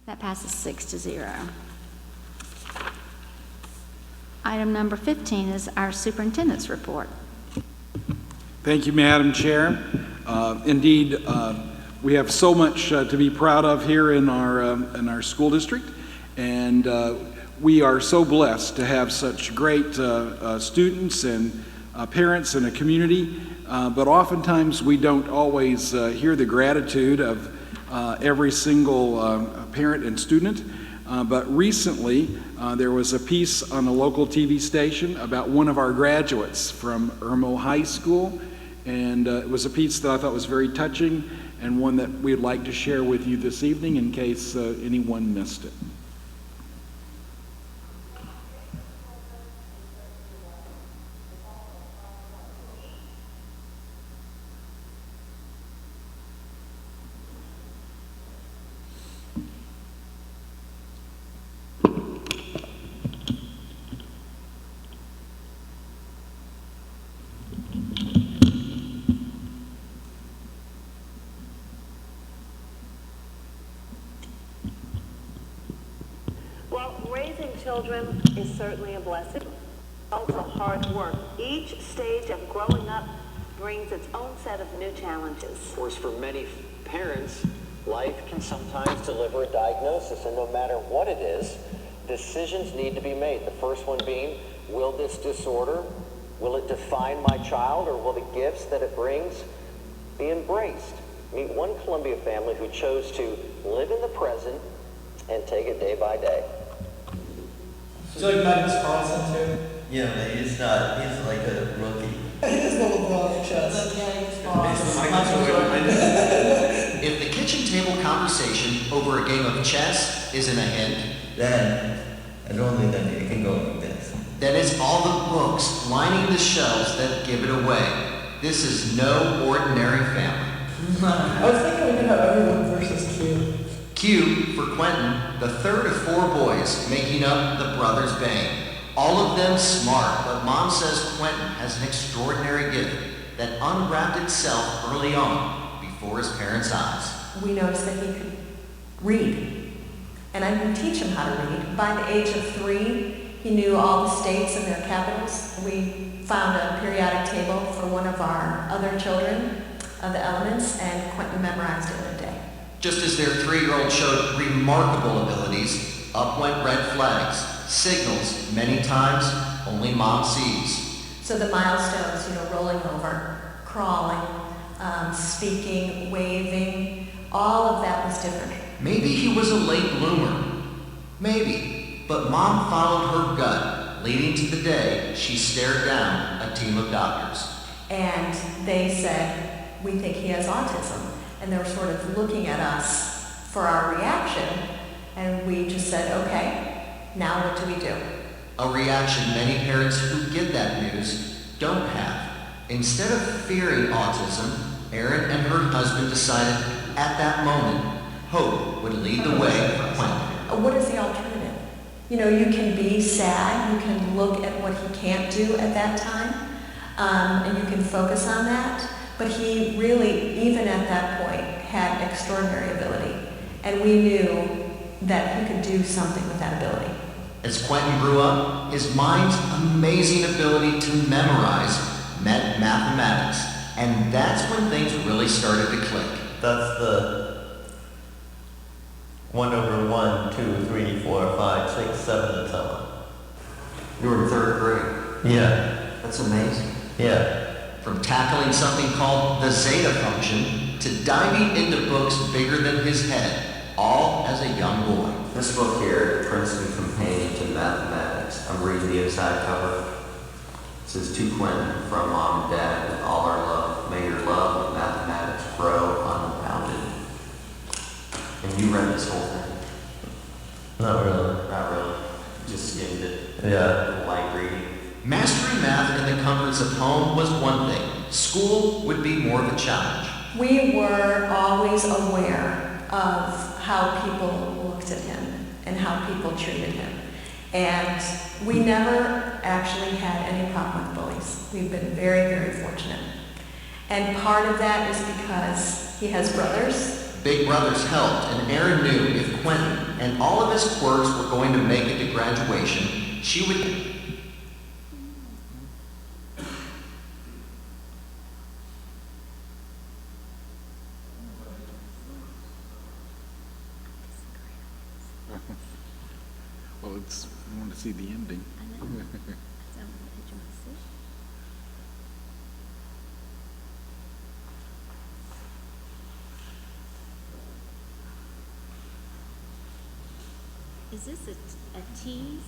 That passes 6-0. Item number 15 is our superintendent's report. Thank you, Madam Chair. Indeed, we have so much to be proud of here in our school district, and we are so blessed to have such great students and parents in a community, but oftentimes we don't always hear the gratitude of every single parent and student. But recently, there was a piece on a local TV station about one of our graduates from Irmo High School, and it was a piece that I thought was very touching and one that we'd like to share with you this evening in case anyone missed it. Children is certainly a blessing. Also hard work. Each stage of growing up brings its own set of new challenges. Of course, for many parents, life can sometimes deliver a diagnosis, and no matter what it is, decisions need to be made. The first one being, will this disorder, will it define my child, or will the gifts that it brings be embraced? Meet one Columbia family who chose to live in the present and take it day by day. Do you like Magnus Carlsen too? Yeah, but he's like a rookie. He's a little chess. If the kitchen table conversation over a game of chess isn't a hint, Then, I don't think that it can go like this. then it's all the books lining the shelves that give it away. This is no ordinary family. I was thinking we could have everyone versus Q. Q for Quentin, the third of 4 boys making up the brothers' band. All of them smart, but Mom says Quentin has an extraordinary gift that unwrapped itself early on before his parents' eyes. We noticed that he could read, and I would teach him how to read. By the age of 3, he knew all the states and their capitals. We found a periodic table for one of our other children of the elements, and Quentin memorized it in a day. Just as their 3-year-old showed remarkable abilities, up went red flags, signals many times only Mom sees. So the milestones, rolling over, crawling, speaking, waving, all of that was different. Maybe he was a late bloomer. Maybe. But Mom followed her gut, leading to the day she stared down a team of doctors. And they said, we think he has autism. And they were sort of looking at us for our reaction, and we just said, okay, now what do we do? A reaction many parents who get that news don't have. Instead of fearing autism, Erin and her husband decided at that moment, hope would lead the way for Quentin. What is the alternative? You can be sad, you can look at what he can't do at that time, and you can focus on that. But he really, even at that point, had extraordinary ability. And we knew that he could do something with that ability. As Quentin grew up, his mind's amazing ability to memorize meant mathematics. And that's when things really started to click. That's the 1 over 1, 2, 3, 4, 5, 6, 7 and so on. You were in 3rd grade. Yeah. That's amazing. Yeah. From tackling something called the zeta function to diving into books bigger than his head, all as a young boy. This book here, Princeton Companion to Mathematics. I'm reading the inside cover. It says, to Quentin, from Mom and Dad, with all our love, may your love of mathematics grow unbounded. And you read this whole thing? Not really. Not really. Just skimmed it. Yeah. Light reading. Mastering math in the comforts of home was one thing. School would be more of a challenge. We were always aware of how people looked at him and how people treated him. And we never actually had any problem with bullies. We've been very, very fortunate. And part of that is because he has brothers big brothers helped, and Aaron knew if Quentin and all of his quirks were going to make it to graduation, she would... Well, I want to see the ending. Is this a tease?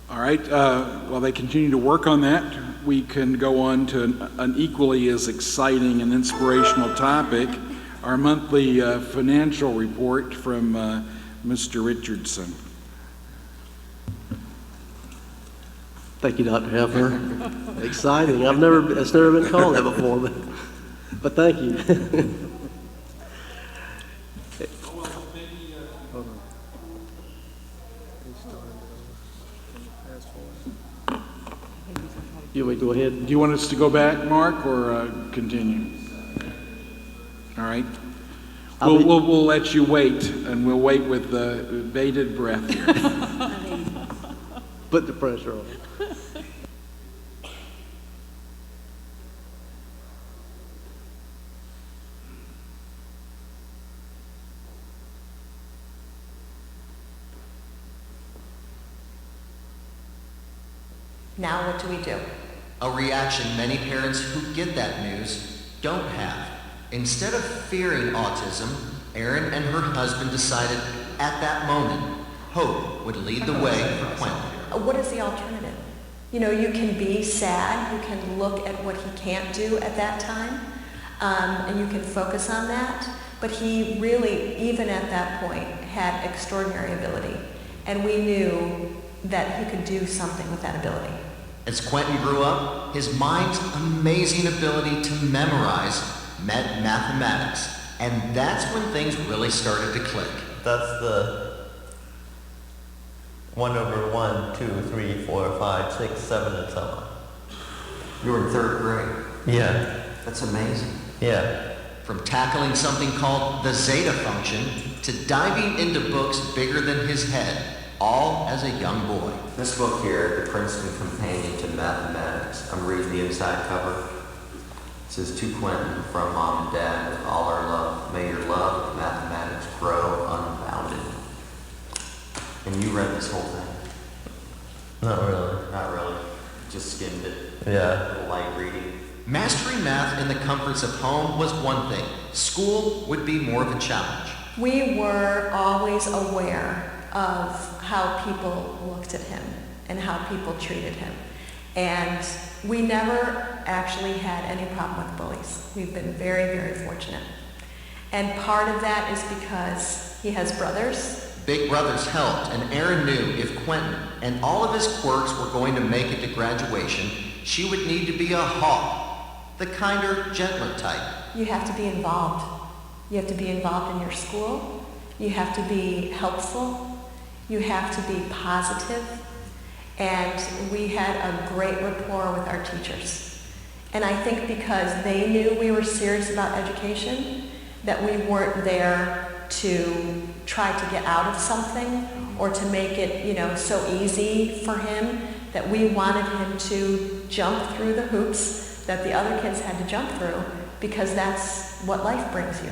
All right, while they continue to work on that, we can go on to an equally as exciting and inspirational topic, our monthly financial report from Mr. Richardson. Thank you, Dr. Hefner. Exciting. It's never been called that before, but thank you. You want me to go ahead? Do you want us to go back, Mark, or continue? All right. We'll let you wait, and we'll wait with bated breath here. Put the pressure on. Now what do we do? A reaction many parents who get that news don't have. Instead of fearing autism, Erin and her husband decided at that moment, hope would lead the way for Quentin. What is the alternative? You know, you can be sad, you can look at what he can't do at that time, and you can focus on that, but he really, even at that point, had extraordinary ability, and we knew that he could do something with that ability. As Quentin grew up, his mind's amazing ability to memorize met mathematics, and that's when things really started to click. That's the 1 over 1, 2, 3, 4, 5, 6, 7, and so on. You were in 3rd grade. Yeah. That's amazing. Yeah. From tackling something called the zeta function to diving into books bigger than his head, all as a young boy. This book here, The Princeton Companion to Mathematics, I'm reading the inside cover. It says, to Quentin, from Mom and Dad, with all our love, may your love of mathematics grow unbounded. And you read this whole thing? Not really. Not really. Just skimmed it. Yeah. A little light reading. Mastering math in the comforts of home was one thing. School would be more of a challenge. We were always aware of how people looked at him and how people treated him. And we never actually had any problem with bullies. We've been very, very fortunate. And part of that is because he has brothers. Big brothers helped, and Erin knew if Quentin and all of his quirks were going to make it to graduation, she would need to be a hawk, the kinder, gentler type. You have to be involved. You have to be involved in your school. You have to be helpful. You have to be positive. And we had a great rapport with our teachers. And I think because they knew we were serious about education, that we weren't there to try to get out of something or to make it, so easy for him, that we wanted him to jump through the hoops that the other kids had to jump through, because that's what life brings you.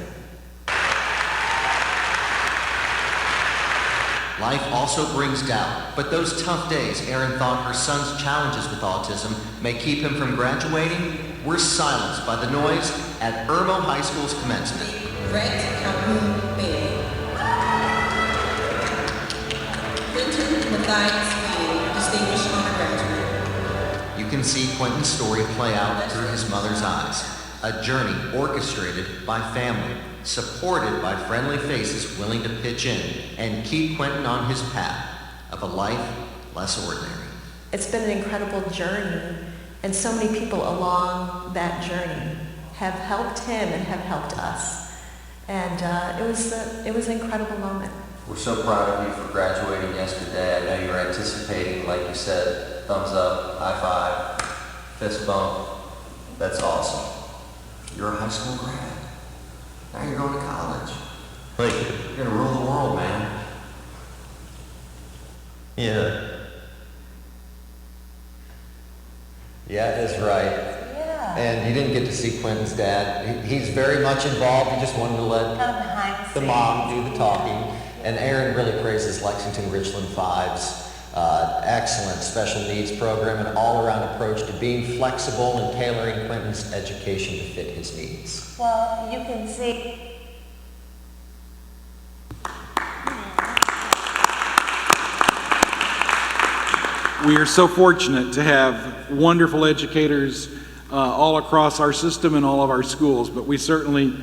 Life also brings doubt, but those tough days Erin thought her son's challenges with autism may keep him from graduating were silenced by the noise at Irmo High School's commencement. Red Calhoun Bay. Quentin Matthias Bay, distinguished honor graduate. You can see Quentin's story play out through his mother's eyes, a journey orchestrated by family, supported by friendly faces willing to pitch in and keep Quentin on his path of a life less ordinary. It's been an incredible journey, and so many people along that journey have helped him and have helped us. And it was an incredible moment. We're so proud of you for graduating yesterday. I know you were anticipating, like you said, thumbs up, high five, fist bump. That's awesome. You're a high school grad. Now you're going to college. Thank you. You're going to rule the world, man. Yeah. Yeah, that's right. Yeah. And you didn't get to see Quentin's dad. He's very much involved. He just wanted to let Kind of behind the scenes. mom do the talking. And Erin really praises Lexington Richland 5's excellent special needs program and all-around approach to being flexible and tailoring Quentin's education to fit his needs. Well, you can see. We are so fortunate to have wonderful educators all across our system and all of our schools, but we certainly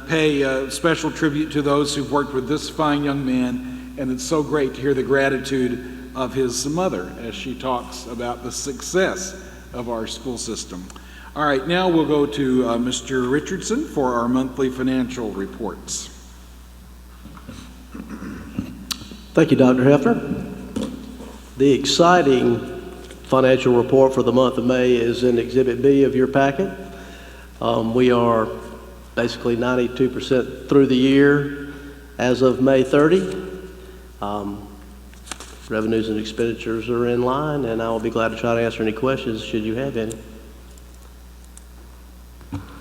pay a special tribute to those who've worked with this fine young man, and it's so great to hear the gratitude of his mother as she talks about the success of our school system. All right, now we'll go to Mr. Richardson for our monthly financial reports. Thank you, Dr. Hefner. The exciting financial report for the month of May is in Exhibit B of your packet. We are basically 92% through the year as of May 30. Revenues and expenditures are in line, and I will be glad to try to answer any questions should you have any.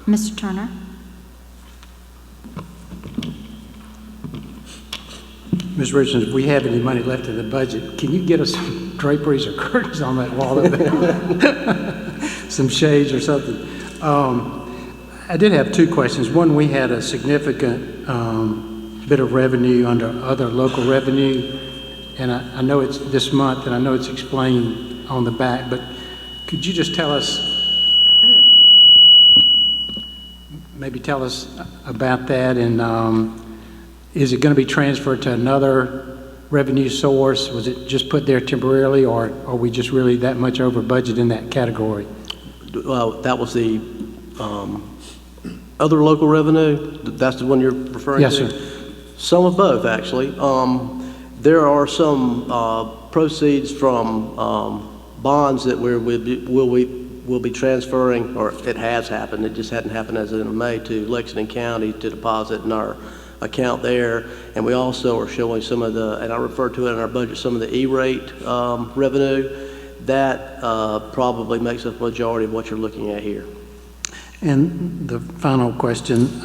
Mr. Turner? Ms. Richards, if we have any money left in the budget, can you get us some draperies or curtains on that wall over there? Some shades or something. I did have two questions. One, we had a significant bit of revenue under other local revenue, and I know it's this month, and I know it's explained on the back, but could you just tell us, maybe tell us about that, and is it going to be transferred to another revenue source? Was it just put there temporarily, or are we just really that much over budget in that category? Well, that was the other local revenue. That's the one you're referring Yes, to? sir. Some of both, actually. There are some proceeds from bonds that we'll be transferring, or it has happened. It just hadn't happened as of May, to Lexington County to deposit in our account there. And we also are showing some of the, and I refer to it in our budget, some of the E-rate revenue. That probably makes up the majority of what you're looking at here. And the final question,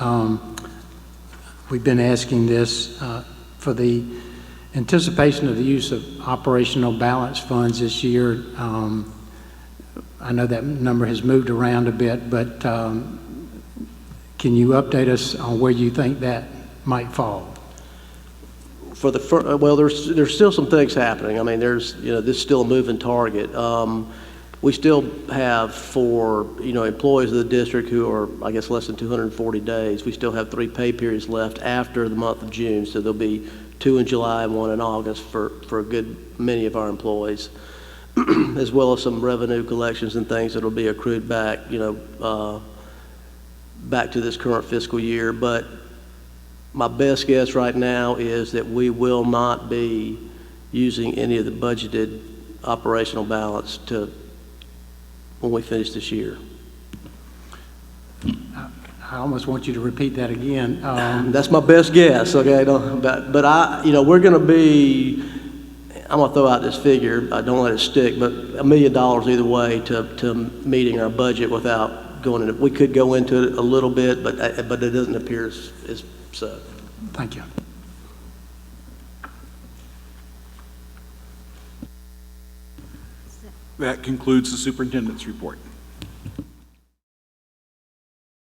we've been asking this for the anticipation of the use of operational balance funds this year. I know that number has moved around a bit, but can you update us on where you think that might fall? For the well, there's still some things happening. I mean, this is still a moving target. We still have, for employees of the district who are, I guess, less than 240 days, we still have 3 pay periods left after the month of June. So there'll be 2 in July and 1 in August for a good many of our employees, as well as some revenue collections and things that'll be accrued back, back to this current fiscal year. But my best guess right now is that we will not be using any of the budgeted operational balance when we finish this year. I almost want you to repeat that again. That's my best guess, okay? But we're going to be, I'm going to throw out this figure, I don't let it stick, but $1 million either way to meeting our budget without going into, we could go into it a little bit, but it doesn't appear as so. Thank you. That concludes the superintendent's report.